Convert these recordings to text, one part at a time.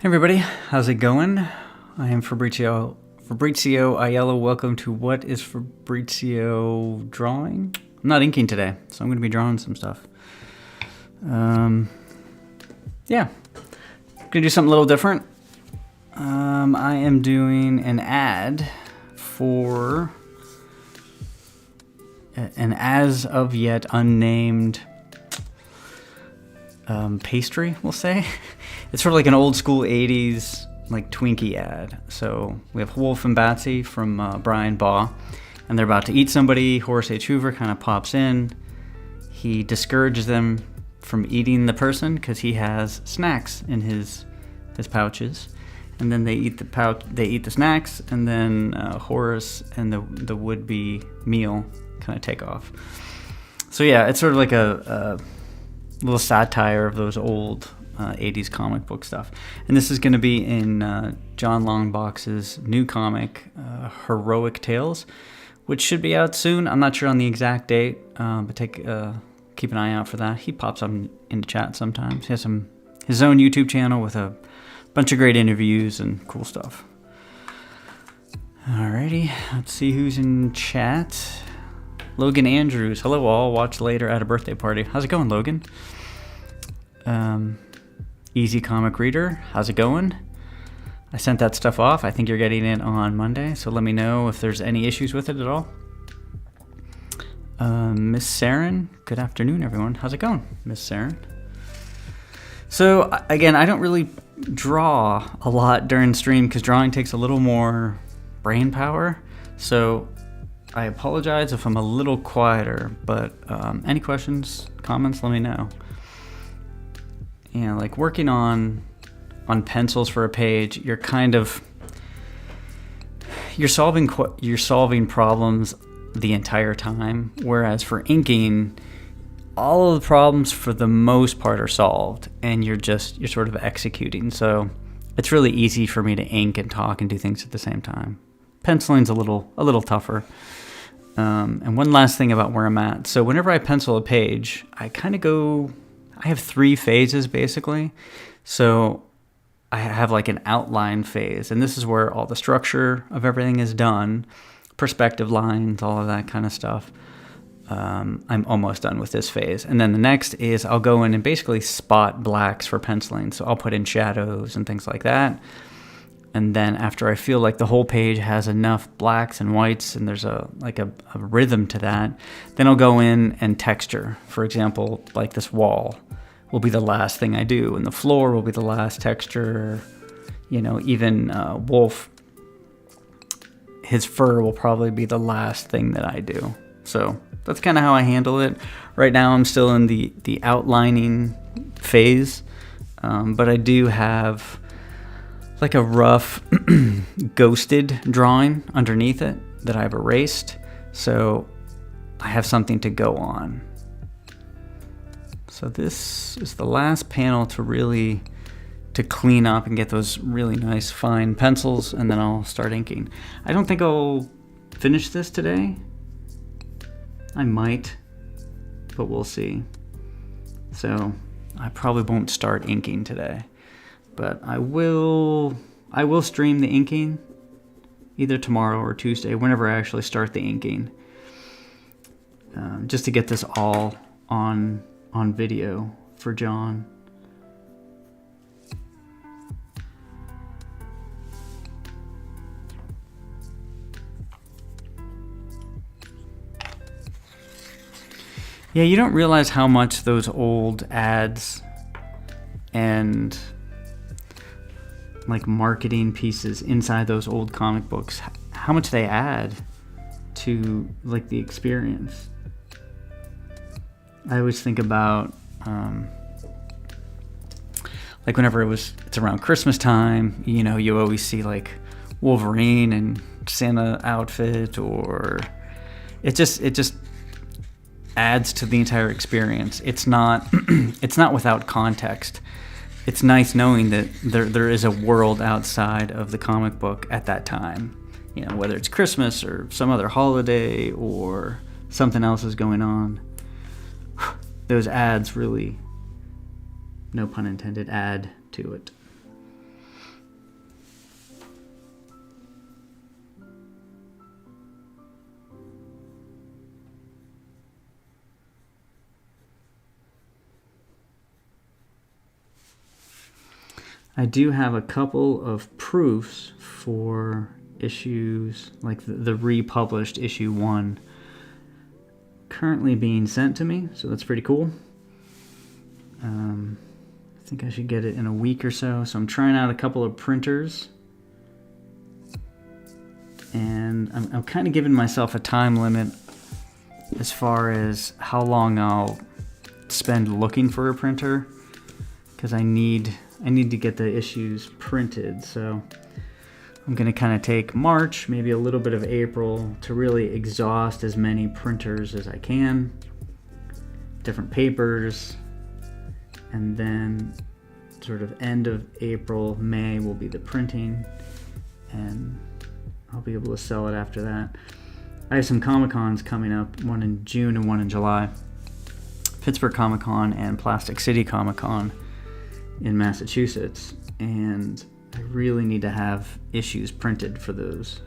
Hey everybody, how's it going? I am Fabrizio Aiello. Welcome to What is Fabrizio Drawing? I'm not inking today, so I'm going to be drawing some stuff. Yeah, going to do something a little different. I am doing an ad for an as of yet unnamed pastry, we'll say. It's sort of like an old school 80's like Twinkie ad. So we have Wolf and Batsy from Brian Baugh, and they're about to eat somebody. Horace Hoover kind of pops in. He discourages them from eating the person because he has snacks in his pouches, and then they eat the snacks, and then Horace and the would-be meal kind of take off. So yeah, it's sort of like a little satire of those old 80's comic book stuff. And this is going to be in John LongBox's new comic, Heroic Tales, which should be out soon. I'm not sure on the exact date, but keep an eye out for that. He pops up in the chat sometimes. He has his own YouTube channel with a bunch of great interviews and cool stuff. Alrighty, let's see who's in chat. Logan Andrews, hello all, watch later at a birthday party. How's it going, Logan? Easy Comic Reader, how's it going? I sent that stuff off. I think you're getting it on Monday, so let me know if there's any issues with it at all. Miss Saren, good afternoon, everyone. How's it going, Miss Saren? So, again, I don't really draw a lot during stream because drawing takes a little more brain power. So, I apologize if I'm a little quieter, but any questions, comments, let me know. Yeah, like working on pencils for a page, you're solving problems the entire time, whereas for inking, all of the problems for the most part are solved, and you're sort of executing. So it's really easy for me to ink and talk and do things at the same time. Penciling's a little tougher. And one last thing about where I'm at. So whenever I pencil a page, I have 3 phases basically. So I have like an outline phase, and this is where all the structure of everything is done, perspective lines, all of that kind of stuff. I'm almost done with this phase. And then the next is I'll go in and basically spot blacks for penciling. So I'll put in shadows and things like that. And then after I feel like the whole page has enough blacks and whites and there's a rhythm to that, then I'll go in and texture. For example, like this wall will be the last thing I do, and the floor will be the last texture. You know, even Wolf, his fur will probably be the last thing that I do. So that's kind of how I handle it. Right now I'm still in the outlining phase, but I do have like a rough ghosted drawing underneath it that I've erased, so I have something to go on. So this is the last panel to clean up and get those really nice fine pencils, and then I'll start inking. I don't think I'll finish this today. I might, but we'll see. So I probably won't start inking today. But I will stream the inking either tomorrow or Tuesday, whenever I actually start the inking, just to get this all on video for John. Yeah, you don't realize how much those old ads and like marketing pieces inside those old comic books, how much they add to like the experience. I always think about like whenever it's around Christmas time, you know, you always see like Wolverine and Santa outfit, or it just adds to the entire experience. It's not without context. It's nice knowing that there is a world outside of the comic book at that time. You know, whether it's Christmas or some other holiday or something else is going on. Those ads really, no pun intended, add to it. I do have a couple of proofs for issues, like the republished issue 1, currently being sent to me, so that's pretty cool. I think I should get it in a week or so. So I'm trying out a couple of printers, and I'm kind of giving myself a time limit as far as how long I'll spend looking for a printer, because I need to get the issues printed. So I'm going to kind of take March, maybe a little bit of April, to really exhaust as many printers as I can, different papers, and then sort of end of April, May will be the printing, and I'll be able to sell it after that. I have some Comic-Cons coming up, one in June and one in July. Pittsburgh Comic-Con and Plastic City Comic-Con in Massachusetts, and I really need to have issues printed for those.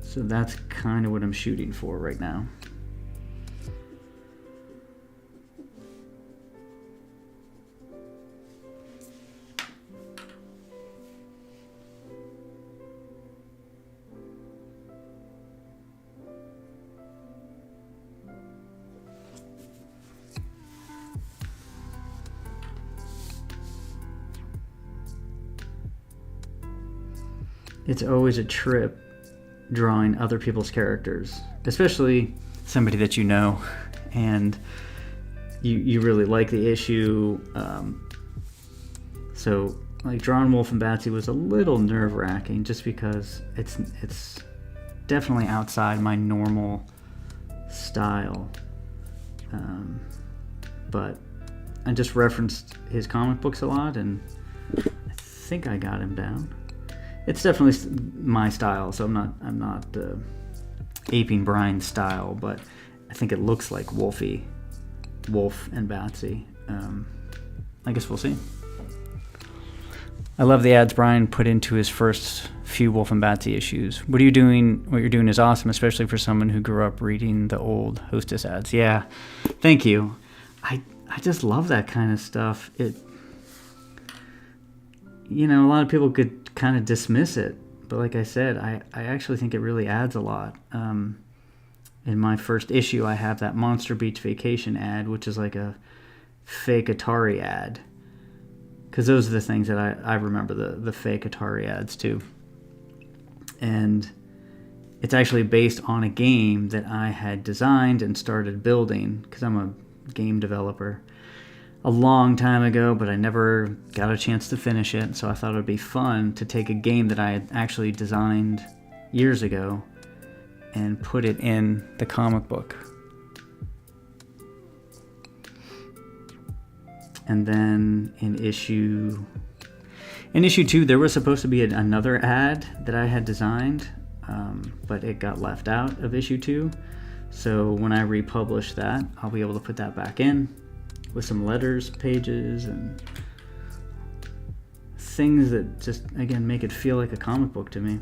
So that's kind of what I'm shooting for right now. It's always a trip drawing other people's characters, especially somebody that you know and you really like the issue. So like drawing Wolf and Batsy was a little nerve-wracking, just because it's definitely outside my normal style. But I just referenced his comic books a lot, and I think I got him down. It's definitely my style, so I'm not aping Brian's style, but I think it looks like Wolf and Batsy. I guess we'll see. I love the ads Brian put into his first few Wolf and Batsy issues. What you're doing is awesome, especially for someone who grew up reading the old Hostess ads. Yeah, thank you. I just love that kind of stuff. A lot of people could kind of dismiss it, but like I said, I actually think it really adds a lot. In my first issue, I have that Monster Beach Vacation ad, which is like a fake Atari ad, because those are the things that I remember, the fake Atari ads too. And it's actually based on a game that I had designed and started building, because I'm a game developer, a long time ago, but I never got a chance to finish it. So I thought it would be fun to take a game that I had actually designed years ago and put it in the comic book. And then in issue 2, there was supposed to be another ad that I had designed, but it got left out of issue 2. So when I republish that, I'll be able to put that back in with some letters, pages, and things that just, again, make it feel like a comic book to me.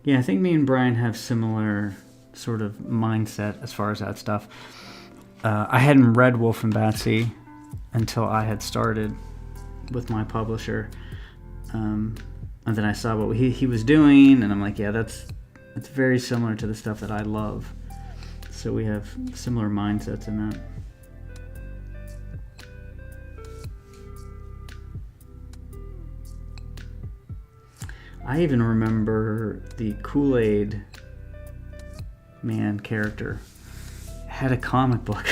Yeah, I think me and Brian have similar sort of mindset as far as that stuff. I hadn't read Wolf and Batsy until I had started with my publisher, and then I saw what he was doing, and I'm like, yeah, that's very similar to the stuff that I love. So we have similar mindsets in that. I even remember the Kool-Aid Man character had a comic book.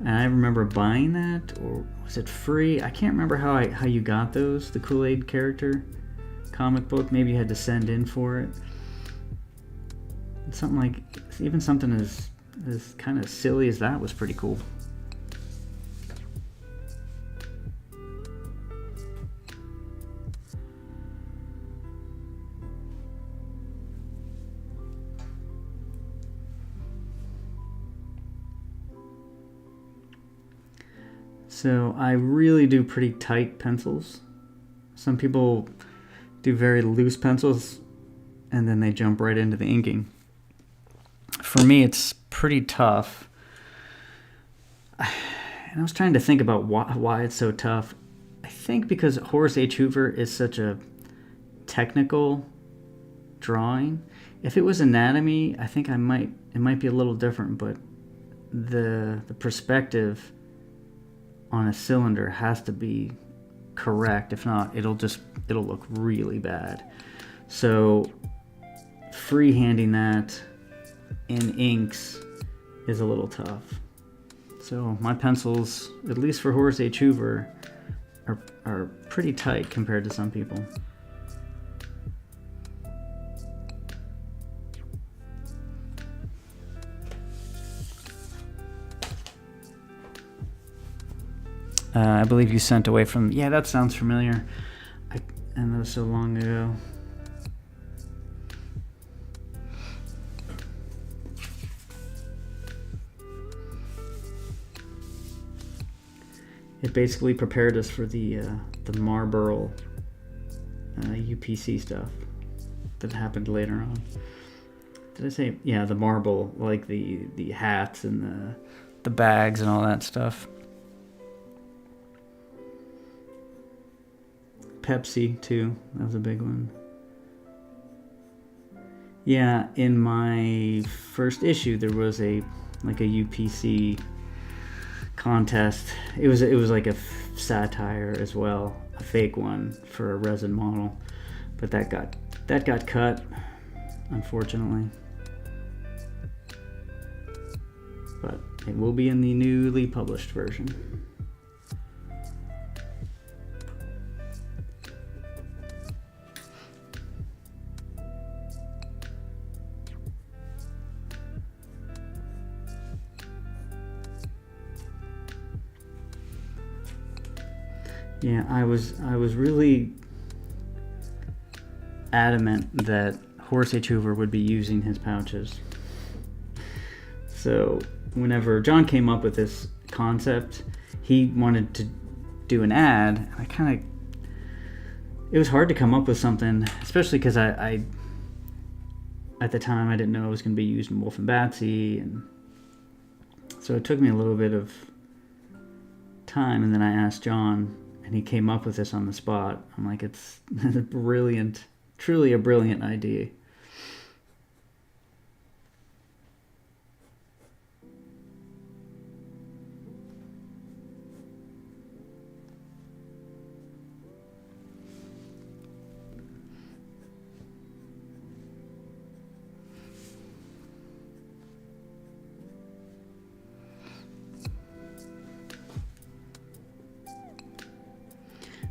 And I remember buying that, or was it free? I can't remember how you got those, the Kool-Aid character comic book. Maybe you had to send in for it. Something like, even something as kind of silly as that was pretty cool. So I really do pretty tight pencils. Some people do very loose pencils and then they jump right into the inking. For me, it's pretty tough. And I was trying to think about why it's so tough. I think because Horace H. Hoover is such a technical drawing. If it was anatomy, I think it might be a little different, but the perspective on a cylinder has to be correct. If not, it'll look really bad. So freehanding that in inks is a little tough. So my pencils, at least for Horace H. Hoover, are pretty tight compared to some people. I believe you sent away from... Yeah, that sounds familiar. And that was so long ago. It basically prepared us for the Marlboro UPC stuff that happened later on. Did I say... Yeah, the marble, like the hats and the bags and all that stuff. Pepsi too, that was a big one. Yeah, in my first issue there was a UPC contest. It was like a satire as well, a fake one for a resin model, but that got cut, unfortunately. But it will be in the newly published version. Yeah, I was really adamant that Horace H. Hoover would be using his pouches. So whenever John came up with this concept, he wanted to do an ad. It was hard to come up with something, especially because I at the time I didn't know it was going to be used in Wolf and Batsy, and so it took me a little bit of time, and then I asked John, and he came up with this on the spot. I'm like, it's brilliant, truly a brilliant idea.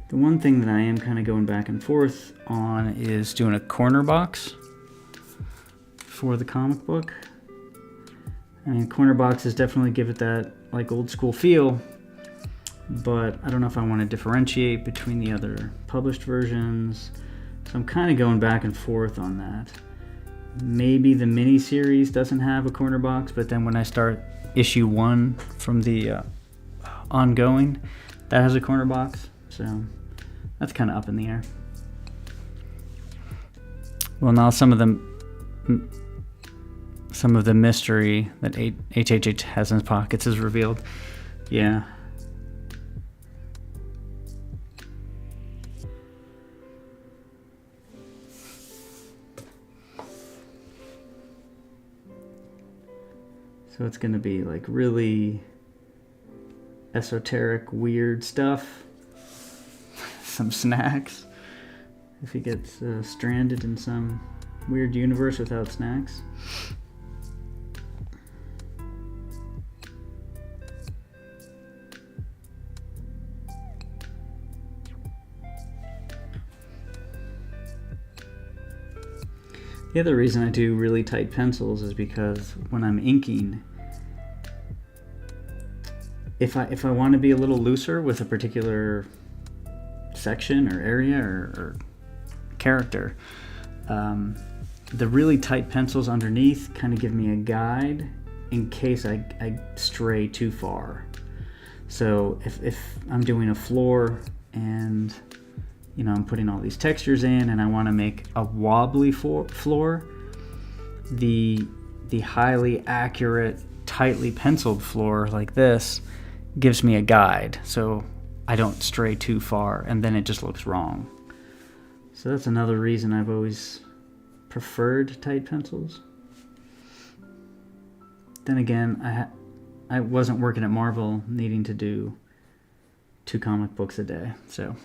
The one thing that I am kind of going back and forth on is doing a corner box for the comic book. I mean, corner boxes definitely give it that like old school feel, but I don't know if I want to differentiate between the other published versions. So I'm kind of going back and forth on that. Maybe the mini-series doesn't have a corner box, but then when I start issue 1 from the ongoing, that has a corner box. So that's kind of up in the air. Well, now some of the mystery that HHH has in his pockets is revealed. Yeah. So it's going to be like really esoteric, weird stuff. Some snacks. If he gets stranded in some weird universe without snacks. The other reason I do really tight pencils is because when I'm inking, if I want to be a little looser with a particular section or area or character, the really tight pencils underneath kind of give me a guide in case I stray too far. So if I'm doing a floor and I'm putting all these textures in and I want to make a wobbly floor, the highly accurate, tightly penciled floor like this gives me a guide, so I don't stray too far and then it just looks wrong. So that's another reason I've always preferred tight pencils. Then again, I wasn't working at Marvel needing to do 2 comic books a day, so.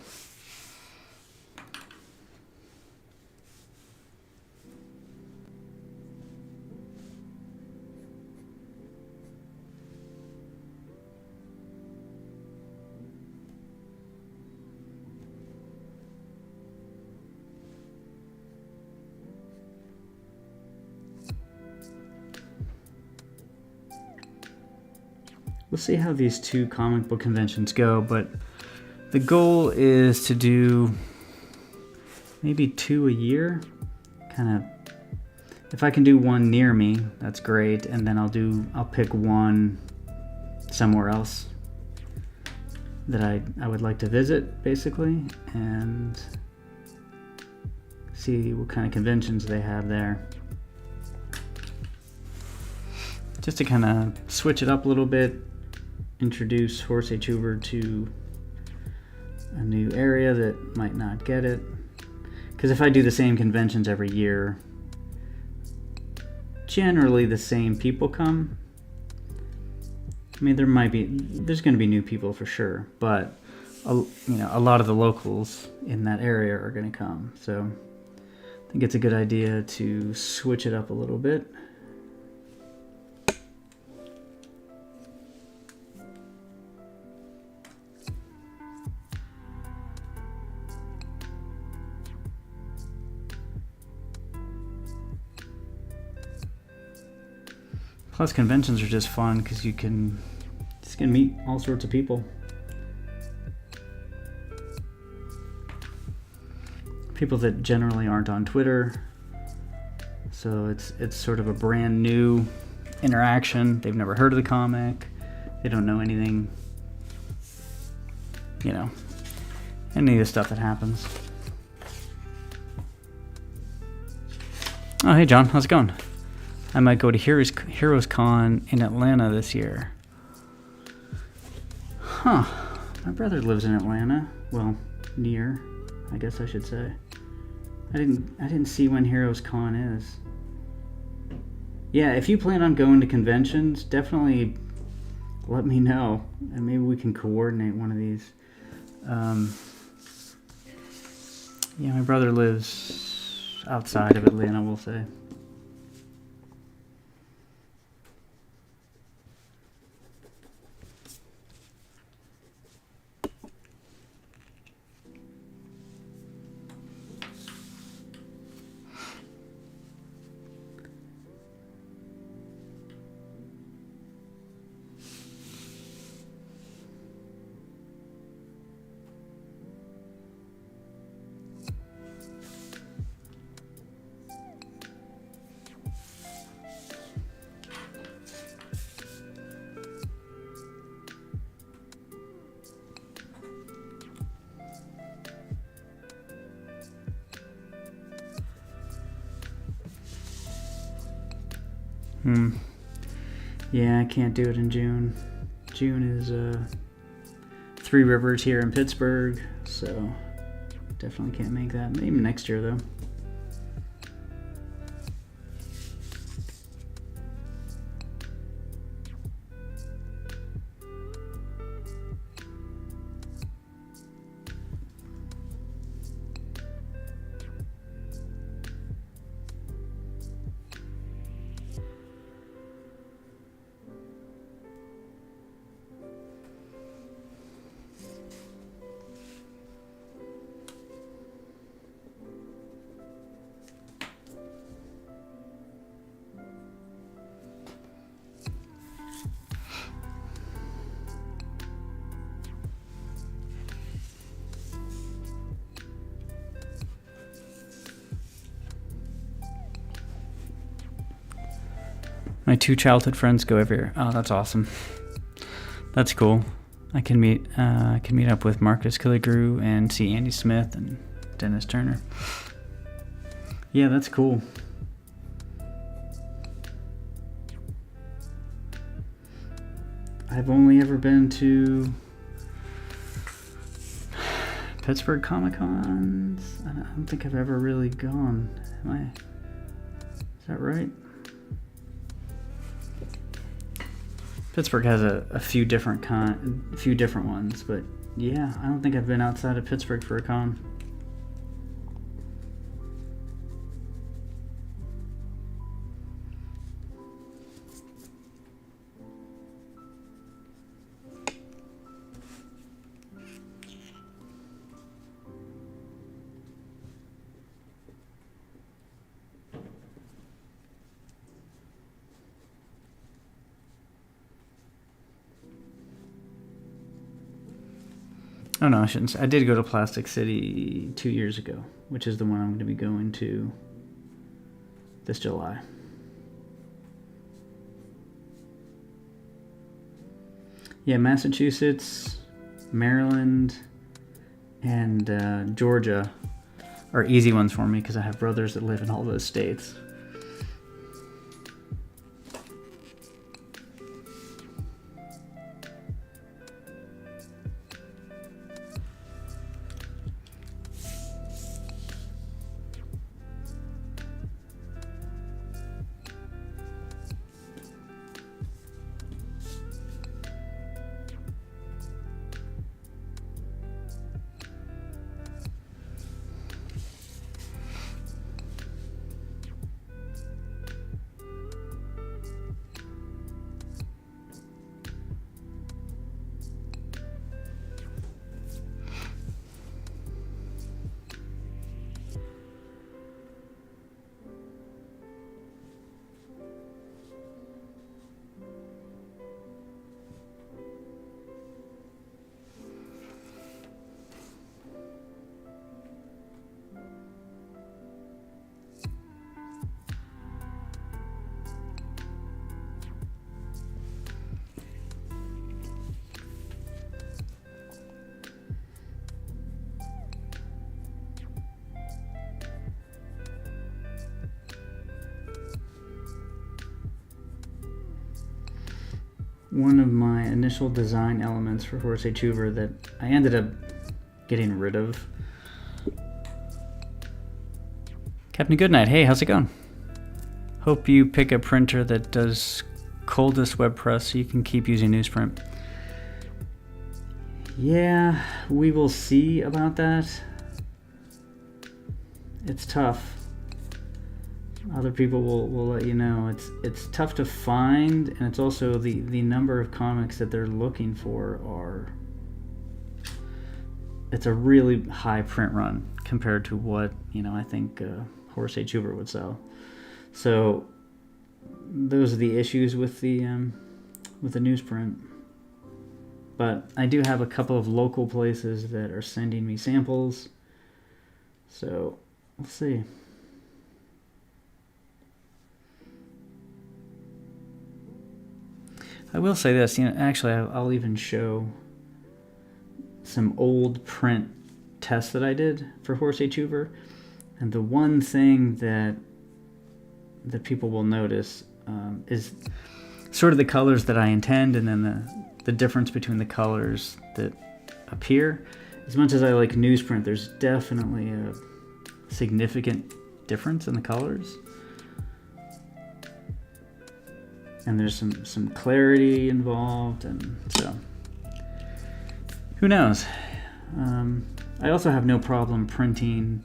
We'll see how these 2 comic book conventions go, but the goal is to do maybe 2 a year. Kind of, if I can do one near me, that's great, and then I'll pick one somewhere else that I would like to visit, basically, and see what kind of conventions they have there. Just to kind of switch it up a little bit, introduce Horace Hoover to a new area that might not get it. Because if I do the same conventions every year, generally the same people come. I mean, there's going to be new people for sure, but a lot of the locals in that area are going to come. So I think it's a good idea to switch it up a little bit. Plus, conventions are just fun because you can meet all sorts of people. People that generally aren't on Twitter. So it's sort of a brand new interaction. They've never heard of the comic. They don't know anything, any of the stuff that happens. Oh, hey John, how's it going? I might go to Heroes Con in Atlanta this year. Huh. My brother lives in Atlanta. Well, near, I guess I should say. I didn't see when Heroes Con is. Yeah, if you plan on going to conventions, definitely let me know, and maybe we can coordinate one of these. Yeah, my brother lives outside of Atlanta, we'll say. Yeah, I can't do it in June. June is Three Rivers here in Pittsburgh, so definitely can't make that. Maybe next year though. My 2 childhood friends go every year. Oh, that's awesome. That's cool. I can meet up with Marcus Killigrew and see Andy Smith and Dennis Turner. Yeah, that's cool. I've only ever been to Pittsburgh Comic-Cons. I don't think I've ever really gone. Is that right? Pittsburgh has a few different ones, but yeah, I don't think I've been outside of Pittsburgh for a con. Oh no, I shouldn't say. I did go to Plastic City 2 years ago, which is the one I'm going to be going to this July. Yeah, Massachusetts, Maryland, and Georgia are easy ones for me because I have brothers that live in all those states. One of my initial design elements for Horace H. Hoover that I ended up getting rid of. Captain Goodnight, hey, how's it going? Hope you pick a printer that does coldest web press so you can keep using newsprint. Yeah, we will see about that. It's tough. Other people will let you know. It's tough to find, and it's also the number of comics that they're looking for are... It's a really high print run compared to what, I think Horace H. Hoover would sell. So those are the issues with the newsprint. But I do have a couple of local places that are sending me samples. So we'll see. I will say this, actually I'll even show some old print tests that I did for Horace H. Hoover. And the one thing that people will notice is sort of the colors that I intend, and then the difference between the colors that appear. As much as I like newsprint, there's definitely a significant difference in the colors. And there's some clarity involved, and so who knows. I also have no problem printing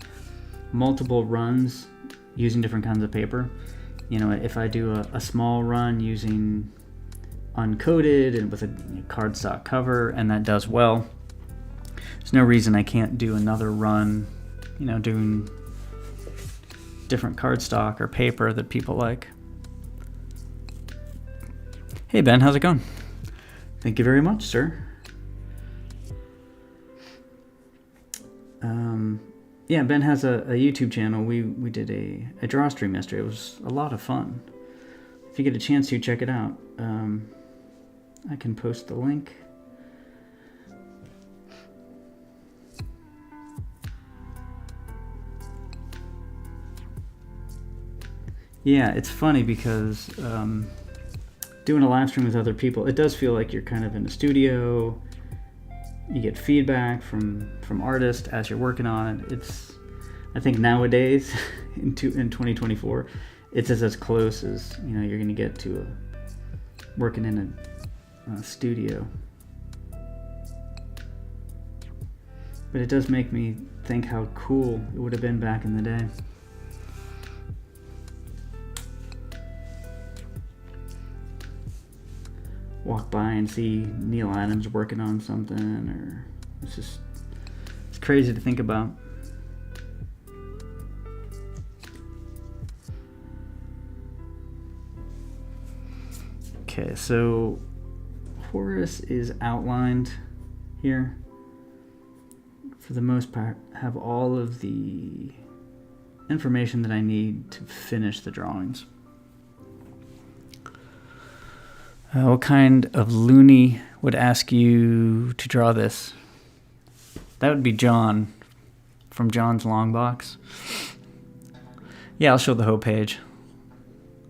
multiple runs using different kinds of paper. If I do a small run using uncoated and with a cardstock cover, and that does well, there's no reason I can't do another run, doing different cardstock or paper that people like. Hey Ben, how's it going? Thank you very much, sir. Yeah, Ben has a YouTube channel. We did a drawstring yesterday. It was a lot of fun. If you get a chance to, check it out. I can post the link. Yeah, it's funny because doing a live stream with other people, it does feel like you're kind of in a studio. You get feedback from artists as you're working on it. I think nowadays, in 2024, it's as close as you're going to get to working in a studio. But it does make me think how cool it would have been back in the day. Walk by and see Neil Adams working on something, or it's crazy to think about. Okay, so Horace is outlined here. For the most part, have all of the information that I need to finish the drawings. What kind of loony would ask you to draw this? That would be John from John's LongBox. Yeah, I'll show the whole page.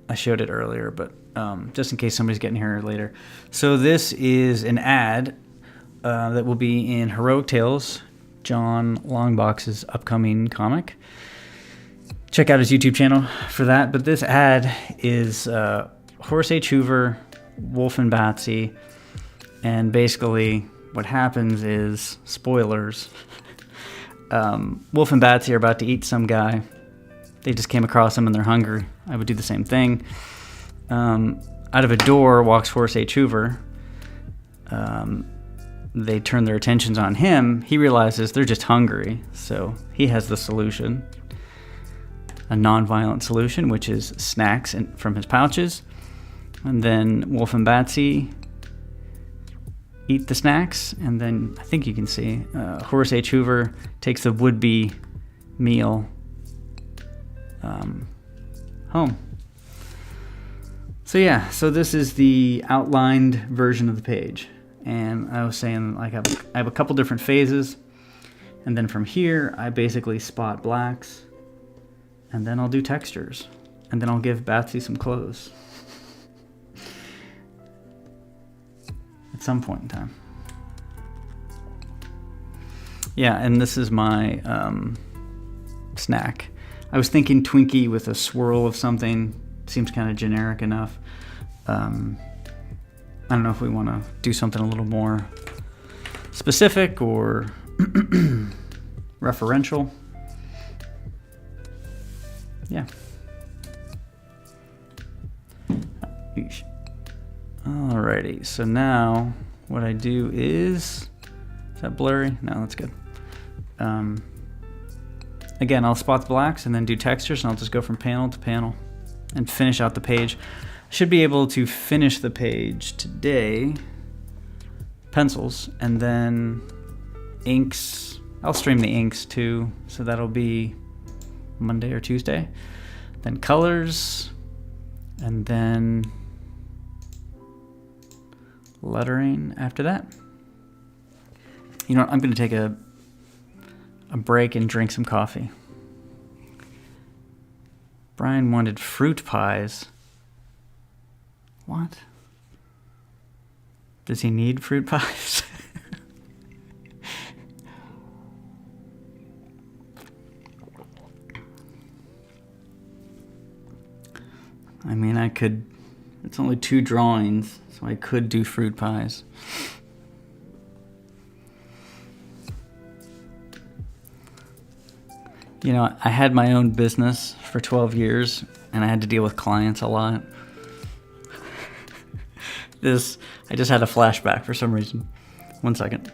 I showed it earlier, but just in case somebody's getting here later. So this is an ad that will be in Heroic Tales, John LongBox's upcoming comic. Check out his YouTube channel for that. But this ad is Horace H. Hoover, Wolf and Batsy, and basically what happens is, spoilers, Wolf and Batsy are about to eat some guy. They just came across him and they're hungry. I would do the same thing. Out of a door walks Horace H. Hoover. They turn their attentions on him. He realizes they're just hungry, so he has the solution. A non-violent solution, which is snacks from his pouches. And then Wolf and Batsy eat the snacks, and then I think you can see Horace H. Hoover takes the would-be meal home. So yeah, so this is the outlined version of the page. And I was saying, like, I have a couple different phases, and then from here I basically spot blacks, and then I'll do textures, and then I'll give Batsy some clothes at some point in time. Yeah, and this is my snack. I was thinking Twinkie with a swirl of something. Seems kind of generic enough. I don't know if we want to do something a little more specific or referential. Yeah. Alrighty, so now what I do is that blurry? No, that's good. Again, I'll spot the blacks and then do textures, and I'll just go from panel to panel and finish out the page. Should be able to finish the page today, pencils, and then inks. I'll stream the inks too, so that'll be Monday or Tuesday. Then colors, and then lettering after that. You know what, I'm going to take a break and drink some coffee. Brian wanted fruit pies. What? Does he need fruit pies? I mean, I could... It's only 2 drawings, so I could do fruit pies. You know, I had my own business for 12 years, and I had to deal with clients a lot. I just had a flashback for some reason. 1 second.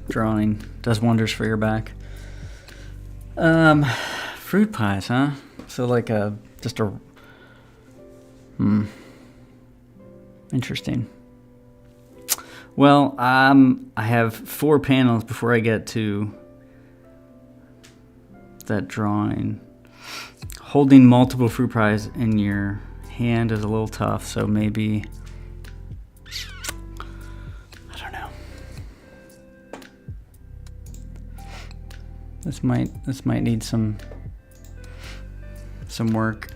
Drawing does wonders for your back. Fruit pies, huh? So like just a... Interesting. Well, I have 4 panels before I get to that drawing. Holding multiple fruit pies in your hand is a little tough, so maybe... I don't know. This might need some work.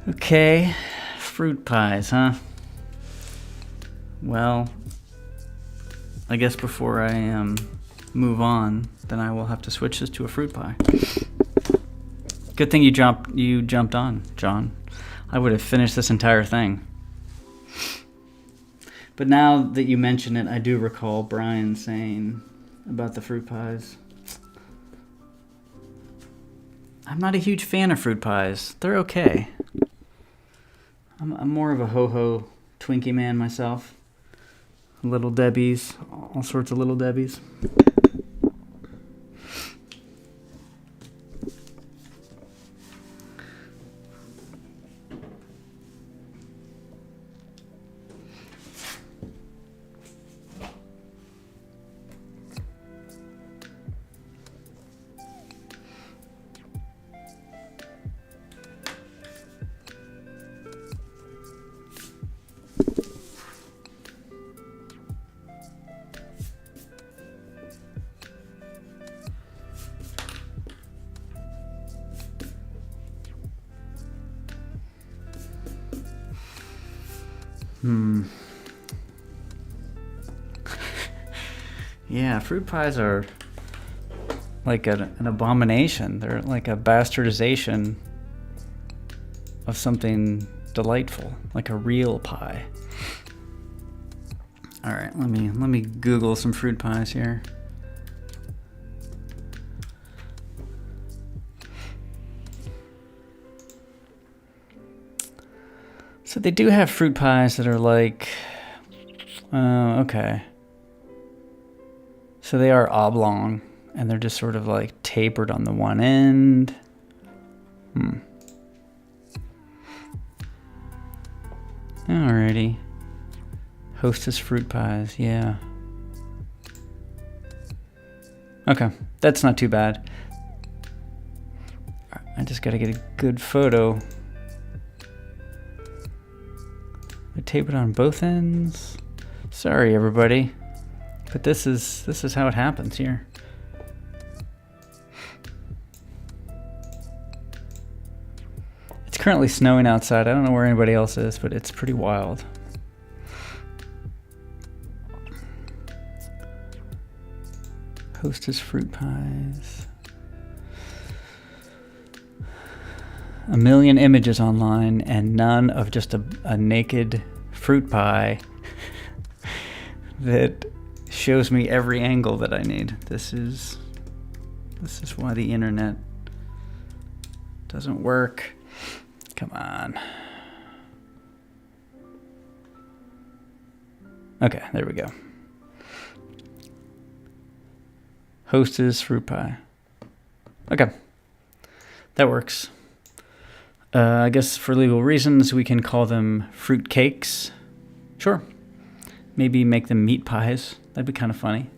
Okay, fruit pies, huh? Well, I guess before I move on, then I will have to switch this to a fruit pie. Good thing you jumped on, John. I would have finished this entire thing. But now that you mention it, I do recall Brian saying about the fruit pies. I'm not a huge fan of fruit pies. They're okay. I'm more of a ho-ho Twinkie man myself. Little Debbie's, all sorts of Little Debbie's. Yeah, fruit pies are like an abomination. They're like a bastardization of something delightful, like a real pie. All right, let me Google some fruit pies here. So they do have fruit pies that are like, okay. So they are oblong, and they're just sort of like tapered on the one end. Alrighty. Hostess fruit pies, yeah. Okay, that's not too bad. I just gotta get a good photo. I tape it on both ends. Sorry, everybody, but this is how it happens here. It's currently snowing outside. I don't know where anybody else is, but it's pretty wild. Hostess fruit pies. A million images online and none of just a naked fruit pie that shows me every angle that I need. This is why the internet doesn't work. Come on. Okay, there we go. Hostess fruit pie. Okay, that works. I guess for legal reasons, we can call them fruit cakes. Sure. Maybe make them meat pies. That'd be kind of funny.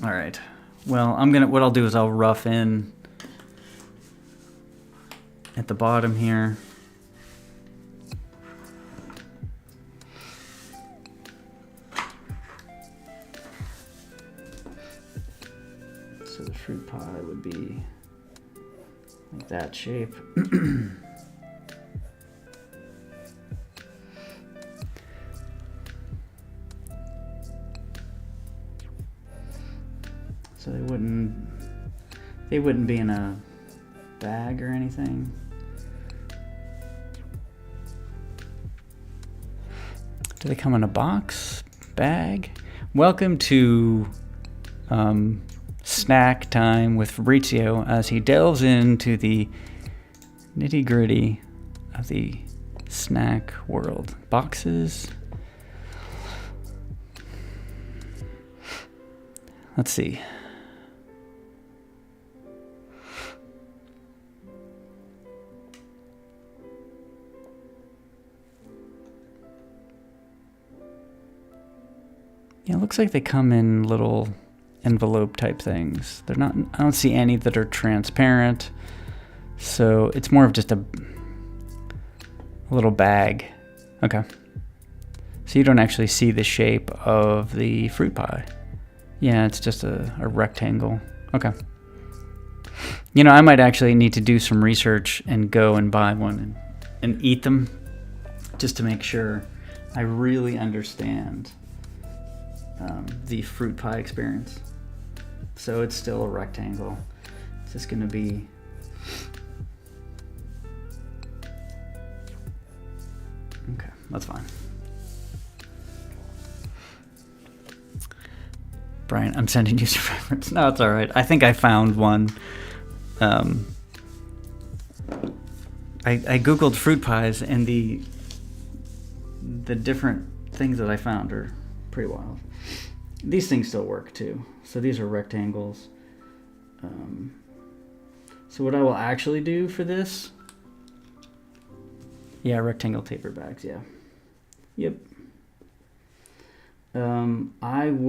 All right. Well, what I'll do is I'll rough in at the bottom here. So the fruit pie would be like that shape. So they wouldn't be in a bag or anything. Do they come in a box? Bag? Welcome to snack time with Fabrizio as he delves into the nitty-gritty of the snack world. Boxes. Let's see. Yeah, it looks like they come in little envelope type things. They're not, I don't see any that are transparent. So it's more of just a little bag. Okay. So you don't actually see the shape of the fruit pie. Yeah, it's just a rectangle. Okay. You know, I might actually need to do some research and go and buy one and eat them just to make sure I really understand the fruit pie experience. So it's still a rectangle. It's just going to be... Okay, that's fine. Brian, I'm sending you some reference. No, it's all right. I think I found one. I googled fruit pies, and the different things that I found are pretty wild. These things still work too. So these are rectangles. So what I will actually do for this, yeah, rectangle taper bags, yeah. Yep. I'm not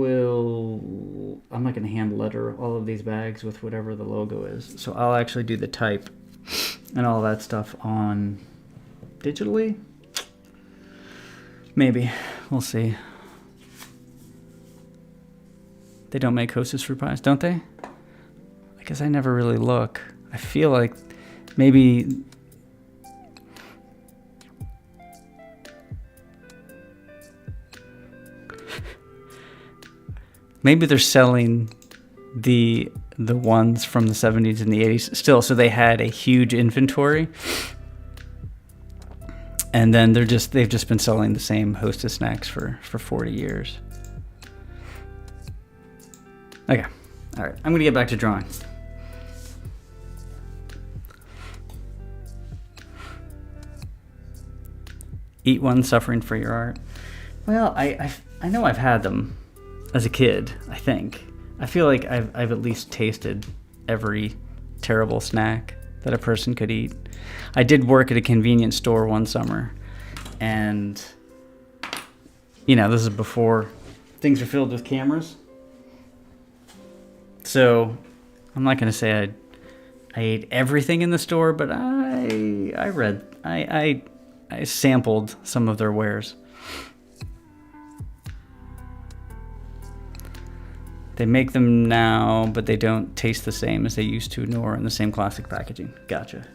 going to hand letter all of these bags with whatever the logo is. So I'll actually do the type and all that stuff on digitally. Maybe. We'll see. They don't make Hostess fruit pies, don't they? I guess I never really look. I feel like maybe... Maybe they're selling the ones from the 70s and the 80s still, so they had a huge inventory. And then they've just been selling the same Hostess snacks for 40 years. Okay. All right. I'm going to get back to drawing. Eat one, suffering for your art. Well, I know I've had them as a kid, I think. I feel like I've at least tasted every terrible snack that a person could eat. I did work at a convenience store one summer, and, you know, this is before things were filled with cameras. So I'm not going to say I ate everything in the store, but I sampled some of their wares. They make them now, but they don't taste the same as they used to, nor in the same classic packaging. Gotcha.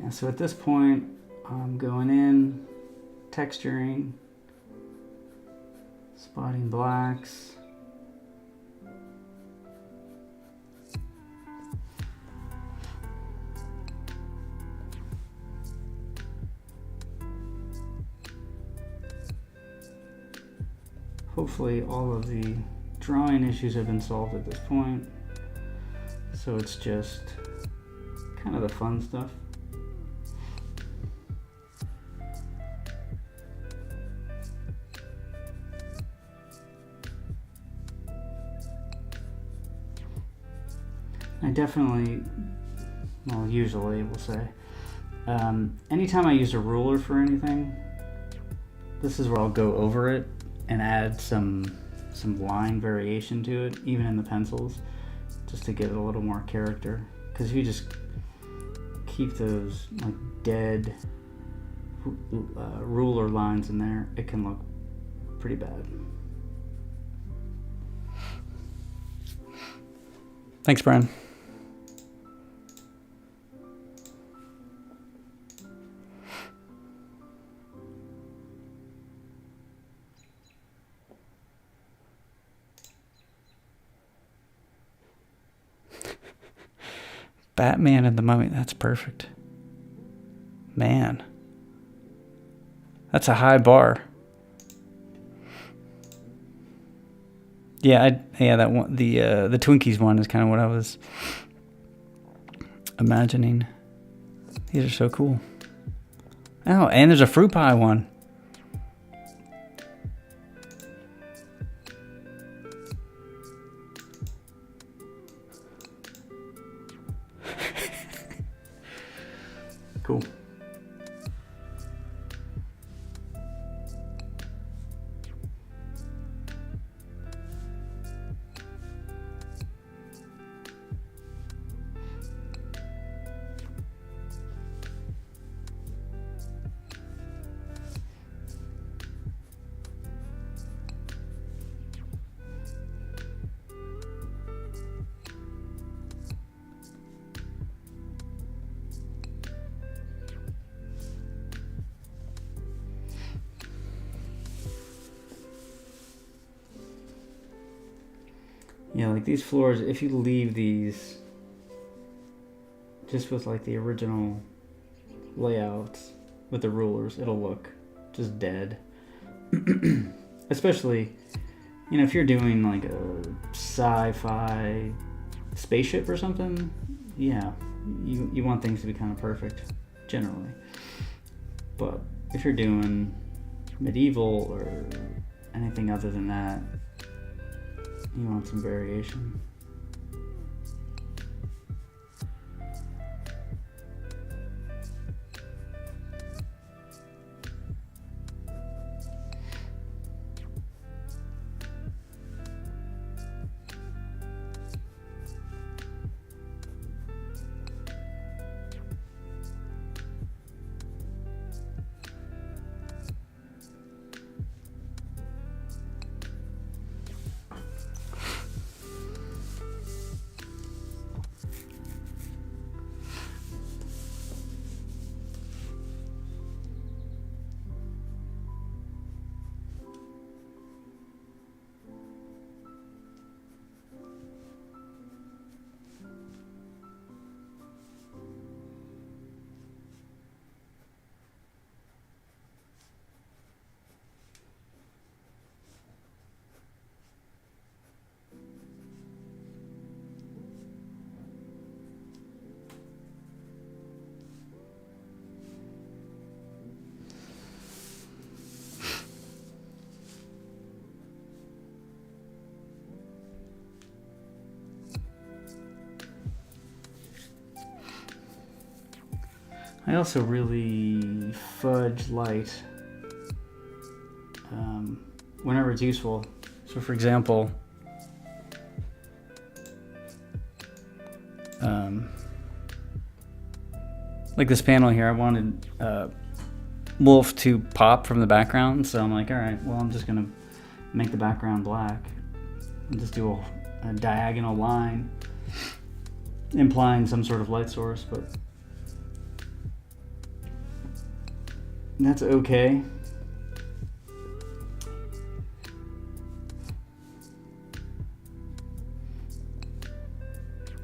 Yeah, so at this point, I'm going in, texturing, spotting blacks. Hopefully all of the drawing issues have been solved at this point. So it's just kind of the fun stuff. I definitely, well, usually we'll say, anytime I use a ruler for anything, this is where I'll go over it and add some line variation to it, even in the pencils, just to give it a little more character. Because if you just keep those like dead ruler lines in there, it can look pretty bad. Thanks, Brian. Batman and the Mummy, that's perfect. Man. That's a high bar. Yeah, that one, the Twinkies one is kind of what I was imagining. These are so cool. Oh, and there's a fruit pie one. Cool. Yeah, like these floors, if you leave these just with like the original layouts with the rulers, it'll look just dead. Especially, you know, if you're doing like a sci-fi spaceship or something, yeah, you want things to be kind of perfect, generally. But if you're doing medieval or anything other than that, you want some variation. I also really fudge light whenever it's useful. So for example, like this panel here, I wanted Wolf to pop from the background, so I'm like, all right, well, I'm just gonna make the background black and just do a diagonal line implying some sort of light source. But That's okay.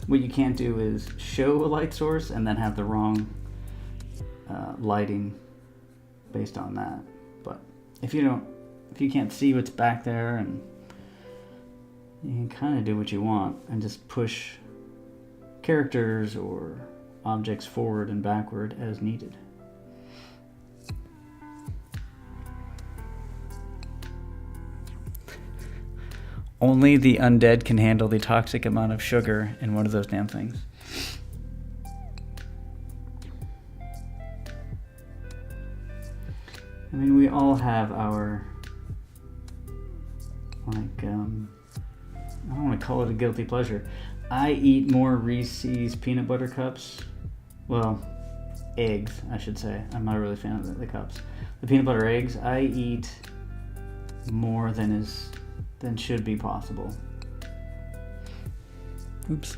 What you can't do is show a light source and then have the wrong lighting based on that. But if you can't see what's back there, and you can kind of do what you want and just push characters or objects forward and backward as needed. Only the undead can handle the toxic amount of sugar in one of those damn things. I mean, we all have our, like, I don't want to call it a guilty pleasure. I eat more Reese's peanut butter cups. Well, eggs, I should say. I'm not really a fan of the cups. The peanut butter eggs, I eat more than should be possible. Oops.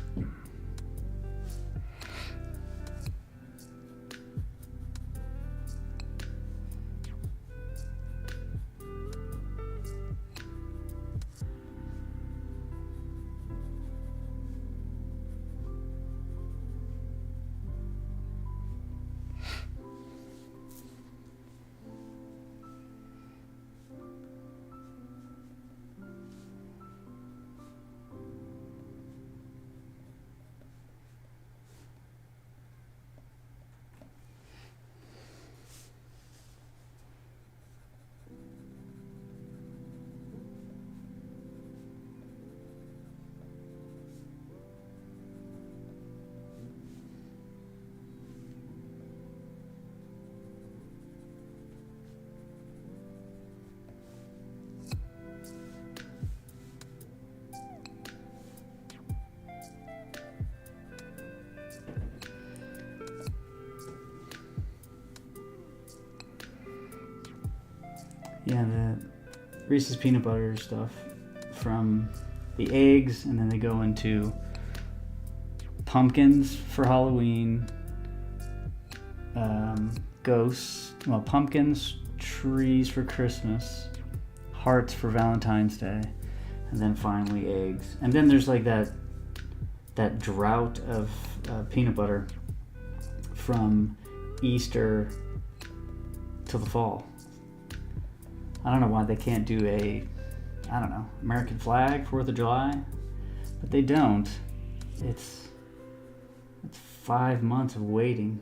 Yeah, the Reese's peanut butter stuff from the eggs, and then they go into pumpkins for Halloween, pumpkins, trees for Christmas, hearts for Valentine's Day, and then finally eggs. And then there's like that drought of peanut butter from Easter till the fall. I don't know why they can't do American flag, 4th of July, but they don't. It's 5 months of waiting.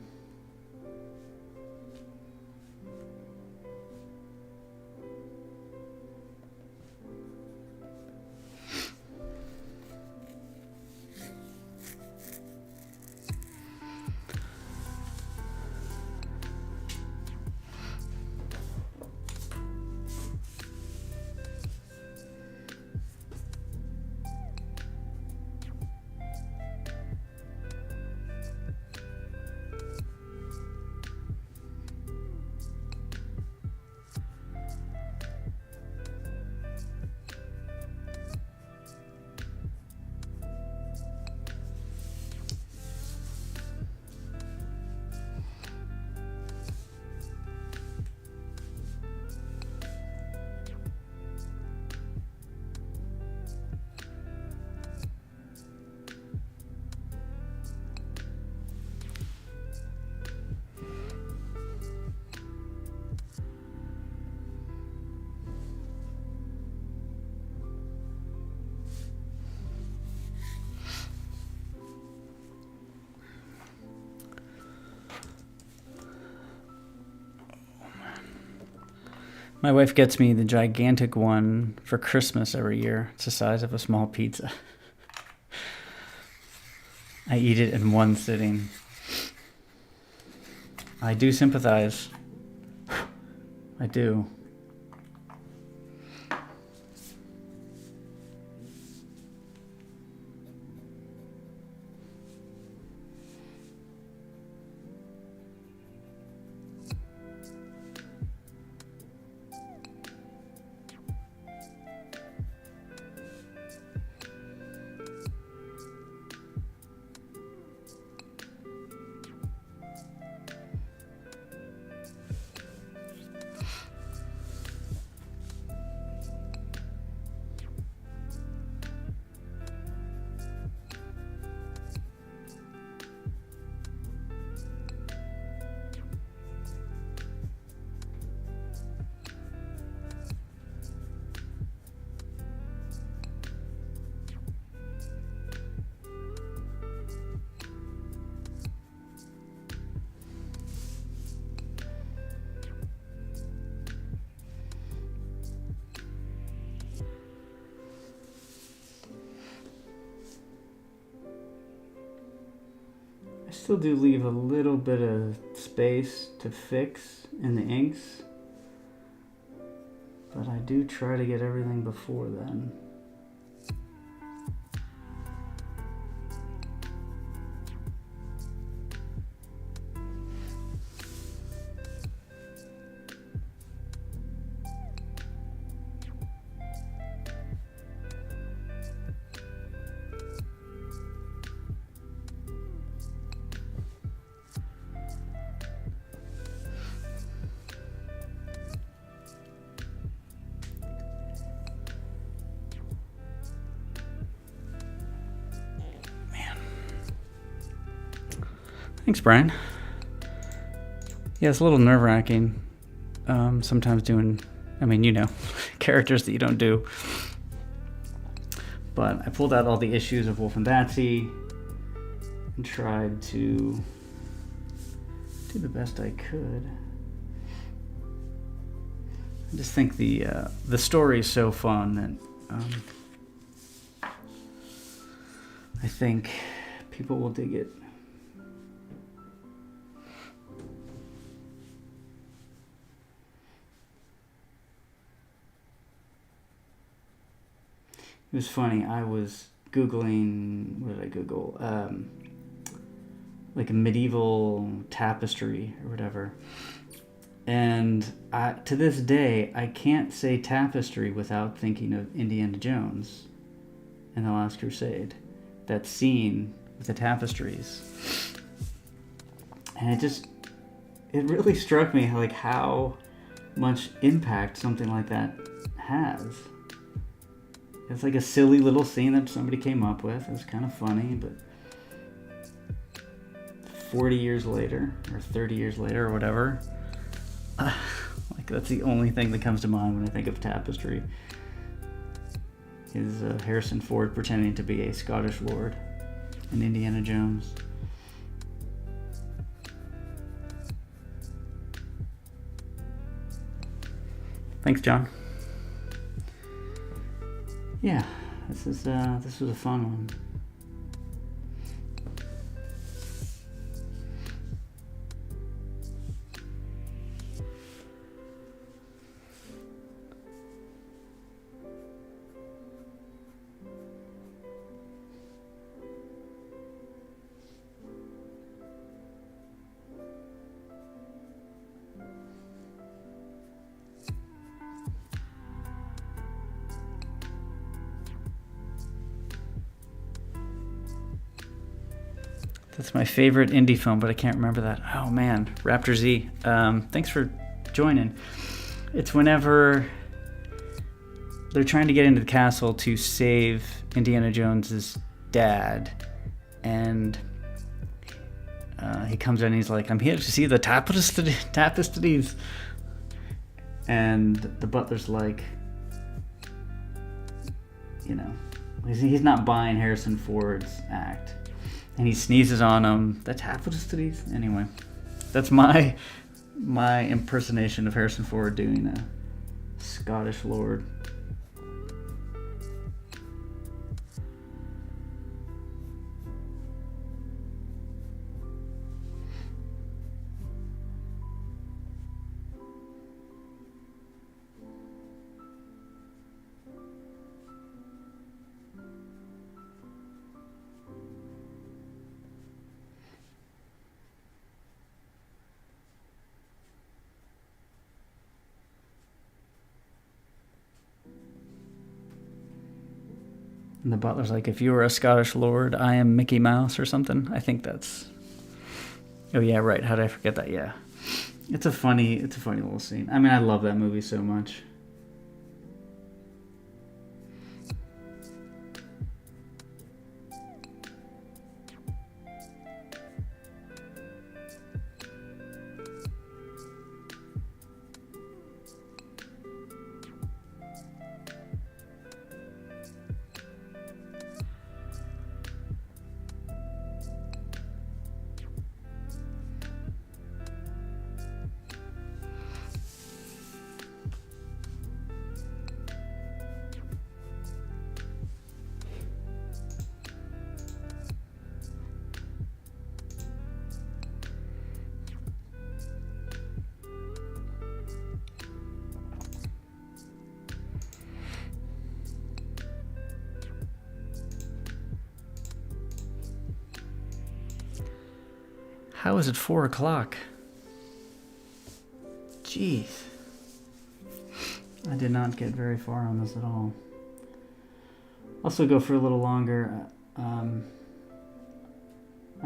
My wife gets me the gigantic one for Christmas every year. It's the size of a small pizza. I eat it in one sitting. I do sympathize. I do. still do leave a little bit of space to fix in the inks, but I do try to get everything before then. Thanks, Brian. Yeah, it's a little nerve-wracking sometimes doing, characters that you don't do. But I pulled out all the issues of Wolf and Batsy and tried to do the best I could. I just think the story is so fun that I think people will dig it. It was funny, I was Googling, what did I Google? Like a medieval tapestry or whatever. And to this day, I can't say tapestry without thinking of Indiana Jones and the Last Crusade. That scene with the tapestries. And it really struck me how much impact something like that has. It's like a silly little scene that somebody came up with. It's kind of funny, but 40 years later, or 30 years later, or whatever, that's the only thing that comes to mind when I think of tapestry, is Harrison Ford pretending to be a Scottish lord in Indiana Jones. Thanks, John. Yeah, this was a fun one. That's my favorite indie film, but I can't remember that. Oh man, Raptor Z. Thanks for joining. It's whenever they're trying to get into the castle to save Indiana Jones's dad, and he comes in and he's like, "I'm here to see the tapestries," and the butler's like, he's not buying Harrison Ford's act. And he sneezes on him. The tapestries. Anyway, that's my impersonation of Harrison Ford doing a Scottish lord. And the butler's like, "If you were a Scottish lord, I am Mickey Mouse," or something. I think that's... Oh yeah, right. How did I forget that? Yeah. It's a funny little scene. I love that movie so much. How is it 4 o'clock? Jeez. I did not get very far on this at all. I'll still go for a little longer. I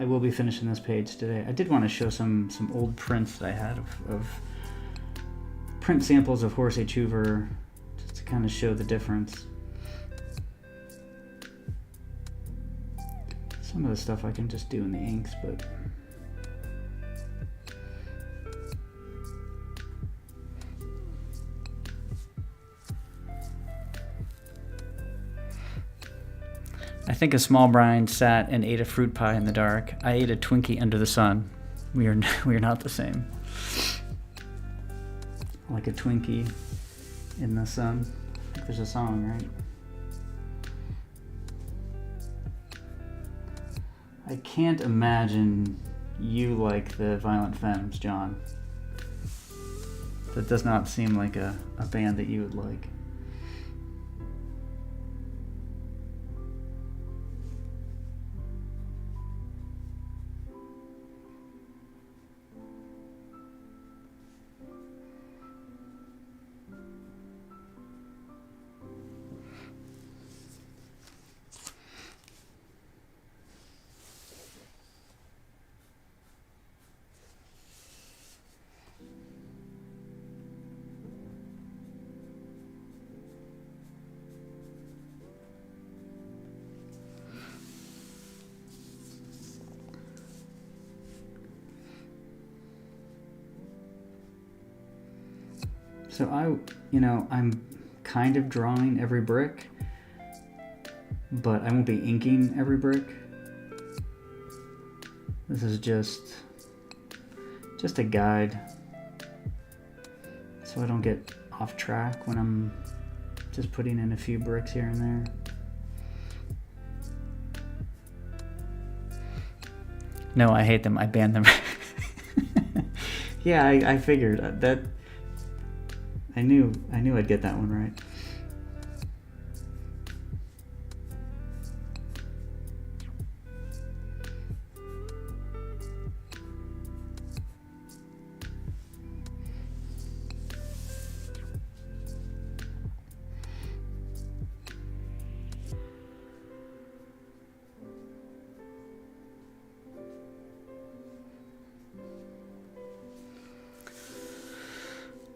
will be finishing this page today. I did want to show some old prints that I had of print samples of Horace H. Hoover, just to kind of show the difference. Some of the stuff I can just do in the inks, but I think a small Brian sat and ate a fruit pie in the dark. I ate a Twinkie under the sun. We are not the same. Like a Twinkie in the sun. I think there's a song, right? I can't imagine you like the Violent Femmes, John. That does not seem like a band that you would like. So I'm kind of drawing every brick, but I won't be inking every brick. This is just a guide, so I don't get off track when I'm just putting in a few bricks here and there. No, I hate them. I ban them. Yeah, I figured that. I knew I'd get that one right.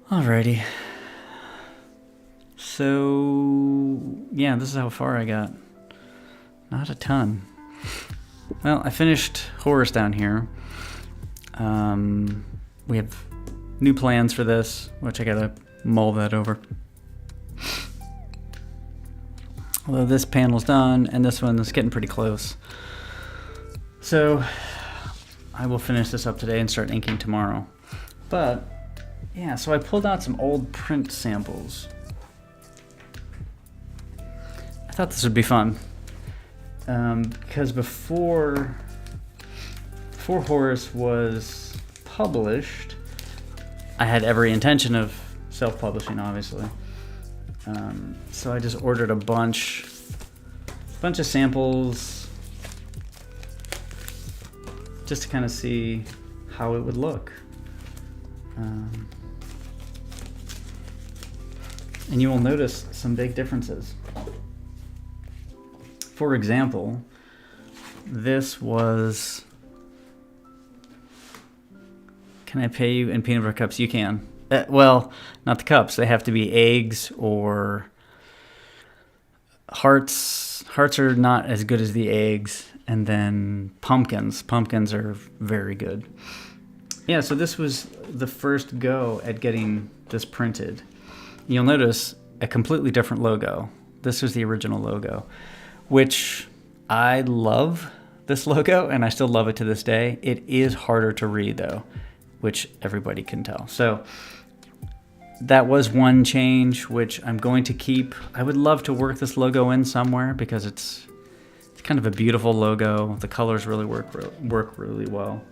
Alrighty. So, yeah, this is how far I got. Not a ton. Well, I finished Horace down here. We have new plans for this, which I gotta mull that over. Although this panel's done, and this one is getting pretty close. So, I will finish this up today and start inking tomorrow. But, yeah, so I pulled out some old print samples. I thought this would be fun, because before Horace was published, I had every intention of self-publishing, obviously. So I just ordered a bunch of samples, just to kind of see how it would look. And you will notice some big differences. For example, this was, can I pay you in peanut butter cups? You can. Well, not the cups. They have to be eggs or hearts. Hearts are not as good as the eggs. And then pumpkins. Pumpkins are very good. Yeah, so this was the first go at getting this printed. You'll notice a completely different logo. This was the original logo, which I love this logo, and I still love it to this day. It is harder to read, though, which everybody can tell. So that was one change, which I'm going to keep. I would love to work this logo in somewhere because it's kind of a beautiful logo. The colors really work really well.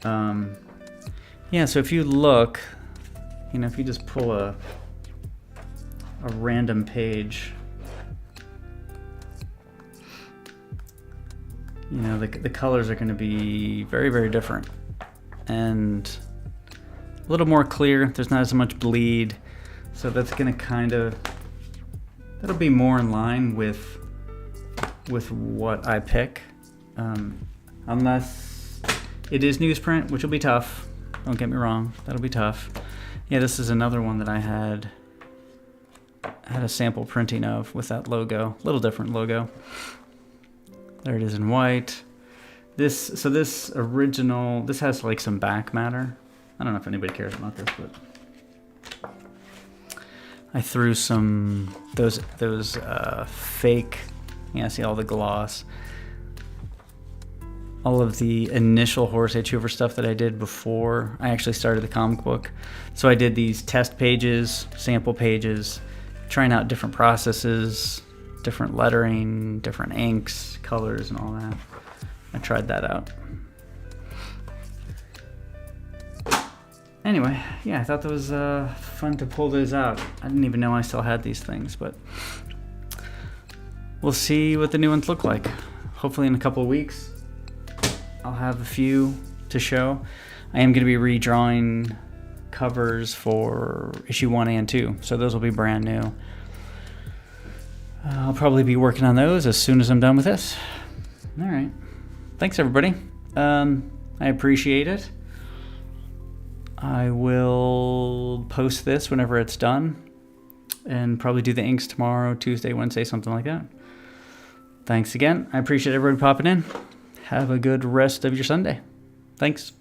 Yeah, so if you look, if you just pull a random page, the colors are going to be very, very different. and a little more clear. There's not as much bleed. So that's going to that'll be more in line with what I pick. Unless it is newsprint, which will be tough. Don't get me wrong. That'll be tough. Yeah, this is another one that I had a sample printing of with that logo. A little different logo. There it is in white. This original, this has like some back matter. I don't know if anybody cares about this, but I threw some those fake, see all the gloss, all of the initial Horace H. Hoover stuff that I did before I actually started the comic book. So I did these test pages, sample pages, trying out different processes, different lettering, different inks, colors, and all that. I tried that out. Anyway, yeah, I thought that was fun to pull those out. I didn't even know I still had these things, but we'll see what the new ones look like. Hopefully in a couple of weeks, I'll have a few to show. I am going to be redrawing covers for issue 1 and 2, so those will be brand new. I'll probably be working on those as soon as I'm done with this. All right. Thanks, everybody. I appreciate it. I will post this whenever it's done and probably do the inks tomorrow, Tuesday, Wednesday, something like that. Thanks again. I appreciate everybody popping in. Have a good rest of your Sunday. Thanks.